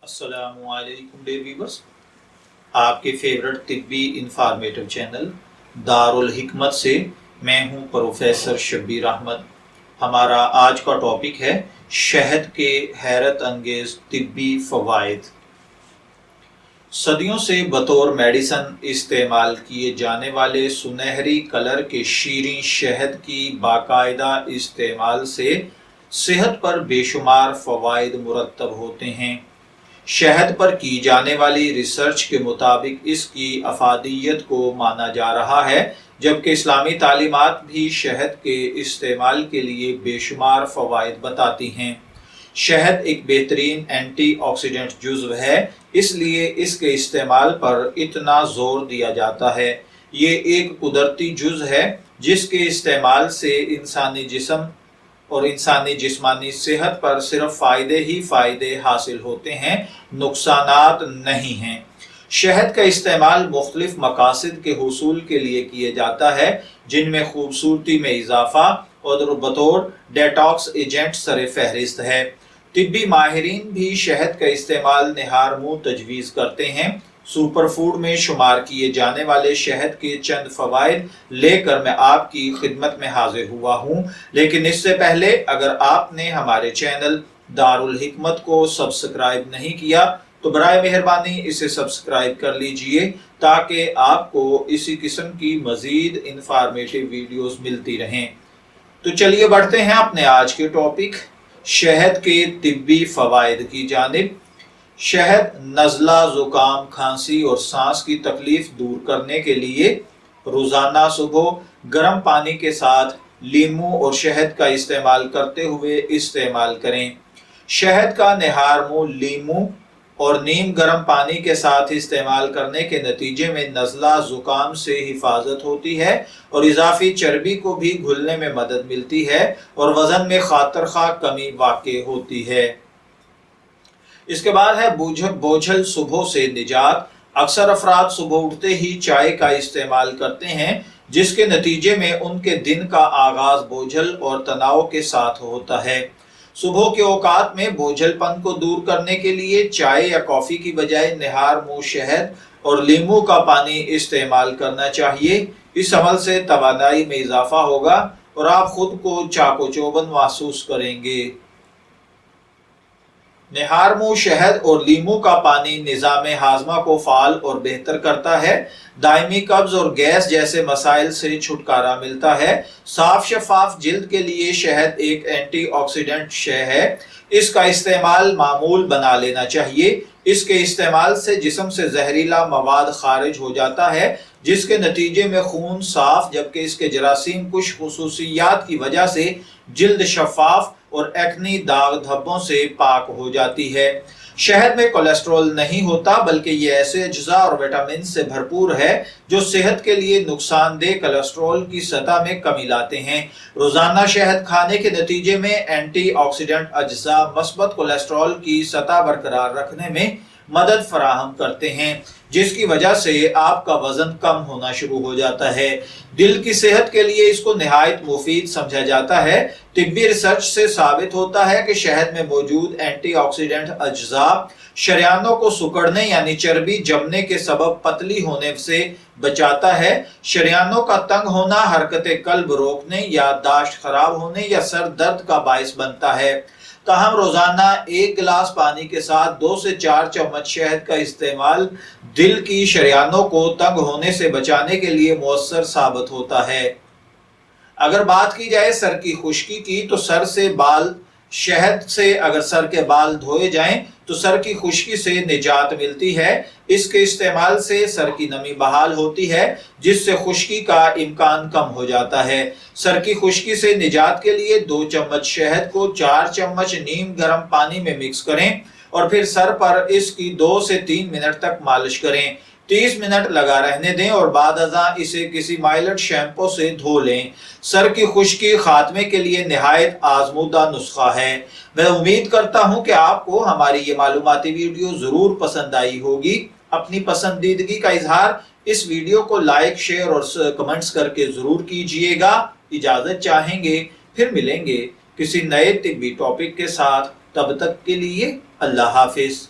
अस्सलामु अलैकुम dear viewers, आपके फेवरेट तिब्बी इंफॉर्मेटिव चैनल दारुल हिकमत से मैं हूं प्रोफेसर शब्बीर अहमद। हमारा आज का टॉपिक है शहद के हैरत अंगेज तिब्बी फ़वाइद। सदियों से बतौर मेडिसन इस्तेमाल किए जाने वाले सुनहरी कलर के शीरीं शहद की बाकायदा इस्तेमाल से सेहत पर बेशुमार फ़वाइद मुरत्तब होते हैं। शहद पर की जाने वाली रिसर्च के मुताबिक इसकी अफादियत को माना जा रहा है, जबकि इस्लामी तालीमात भी शहद के इस्तेमाल के लिए बेशुमार फ़वाइद बताती हैं। शहद एक बेहतरीन एंटीऑक्सीडेंट जुज़्व है, इसलिए इसके इस्तेमाल पर इतना ज़ोर दिया जाता है। ये एक कुदरती जुज़ है जिसके इस्तेमाल से इंसानी जिस्म और इंसानी जिस्मानी सेहत पर सिर्फ फ़ायदे ही फ़ायदे हासिल होते हैं, नुकसानात नहीं हैं। शहद का इस्तेमाल मुख्तलिफ मकासद के हुसूल के लिए किया जाता है, जिनमें खूबसूरती में इजाफा और बतौर डेटॉक्स एजेंट सर फहरिस्त है। तिब्बी माहिरीन भी शहद का इस्तेमाल निहारमू तजवीज़ करते हैं। सुपर फूड में शुमार किए जाने वाले शहद के चंद फ़वाइद लेकर मैं आपकी खिदमत में हाजिर हुआ हूँ, लेकिन इससे पहले अगर आपने हमारे चैनल दारुल हिकमत को सब्सक्राइब नहीं किया तो बराए मेहरबानी इसे सब्सक्राइब कर लीजिए, ताकि आपको इसी किस्म की मज़ीद इंफॉर्मेटिव वीडियोस मिलती रहें। तो चलिए बढ़ते हैं अपने आज के टॉपिक शहद के तिब्बी फ़वाइद की जानिब। शहद नज़ला, ज़ुकाम, खांसी और सांस की तकलीफ दूर करने के लिए रोज़ाना सुबह गर्म पानी के साथ लीमू और शहद का इस्तेमाल करते हुए इस्तेमाल करें। शहद का निहारमू लीमू और नीम गर्म पानी के साथ इस्तेमाल करने के नतीजे में नज़ला, ज़ुकाम से हिफाजत होती है और इजाफी चर्बी को भी घुलने में मदद मिलती है और वज़न में खातर खा कमी वाक़ई होती है। इसके बाद है बोझल सुबह से निजात। अक्सर अफराद सुबह उठते ही चाय का इस्तेमाल करते हैं, जिसके नतीजे में उनके दिन का आगाज बोझल और तनाव के साथ होता है। सुबह के औकात में बोझलपन को दूर करने के लिए चाय या कॉफ़ी की बजाय निहारमू शहद और लीमू का पानी इस्तेमाल करना चाहिए। इस अमल से तवानाई में इजाफा होगा और आप खुद को चाको-चौबंद महसूस करेंगे। निहारमू शहद और लीमू का पानी निज़ाम हाजमा को फाल और बेहतर करता है। दायमी कब्ज और गैस जैसे मसाइल से छुटकारा मिलता है। साफ शफाफ जिल्द के लिए शहद एक एंटीऑक्सीडेंट शय है। इसका इस्तेमाल मामूल बना लेना चाहिए। इसके इस्तेमाल से जिस्म से जहरीला मवाद खारिज हो जाता है, जिसके नतीजे में खून साफ, जबकि इसके जरासीम कुछ खुसूसियात की वजह से जिल्द शफाफ और एक्नी दाग धब्बों से पाक हो जाती है। शहद में कोलेस्ट्रॉल नहीं होता, बल्कि ये ऐसे अज्जा और विटामिन से भरपूर है जो सेहत के लिए नुकसानदेह कोलेस्ट्रॉल की सतह में कमी लाते हैं। रोजाना शहद खाने के नतीजे में एंटीऑक्सीडेंट अज्जा मस्बत कोलेस्ट्रॉल की सतह बरकरार रखने में मदद फराहम करते हैं, जिसकी वजह से आपका वजन कम होना शुरू हो जाता है। दिल की सेहत के लिए इसको निहायत मुफीद समझा जाता है। तिब्बी रिसर्च से साबित होता है कि शहद में मौजूद एंटीऑक्सीडेंट अज्जा शरियानों को सुकड़ने यानी चर्बी जमने के सबब पतली होने से बचाता है। शरियानों का तंग होना हरकत कल्ब रोकने, याददाश्त खराब होने या सर दर्द का बायस बनता है। ताहम रोजाना एक गिलास पानी के साथ 2 से 4 चम्मच शहद का इस्तेमाल दिल की शरियानों को तंग होने से बचाने के लिए मुअस्सर साबित होता है। अगर बात की जाए सर की खुश्की की, तो सर से बाल शहद से अगर सर के बाल धोए जाएं तो सर की खुश्की से निजात मिलती है। इसके इस्तेमाल से सर की नमी बहाल होती है, जिससे खुश्की का इम्कान कम हो जाता है। सर की खुश्की से निजात के लिए 2 चम्मच शहद को 4 चम्मच नीम गर्म पानी में मिक्स करें और फिर सर पर इसकी 2 से 3 मिनट तक मालिश करें। 30 मिनट लगा रहने दें और बाद अज़ा इसे किसी माइल्ड शैम्पू से धो लें। सर की खुश्की खात्मे के लिए निहायत आजमूदा नुस्खा है। मैं उम्मीद करता हूं कि आपको हमारी ये मालूमाती वीडियो जरूर पसंद आई होगी। अपनी पसंदीदगी का इजहार इस वीडियो को लाइक, शेयर और कमेंट्स करके जरूर कीजिएगा। इजाजत चाहेंगे, फिर मिलेंगे किसी नए तिब्बी टॉपिक के साथ। तब तक के लिए अल्लाह हाफिज।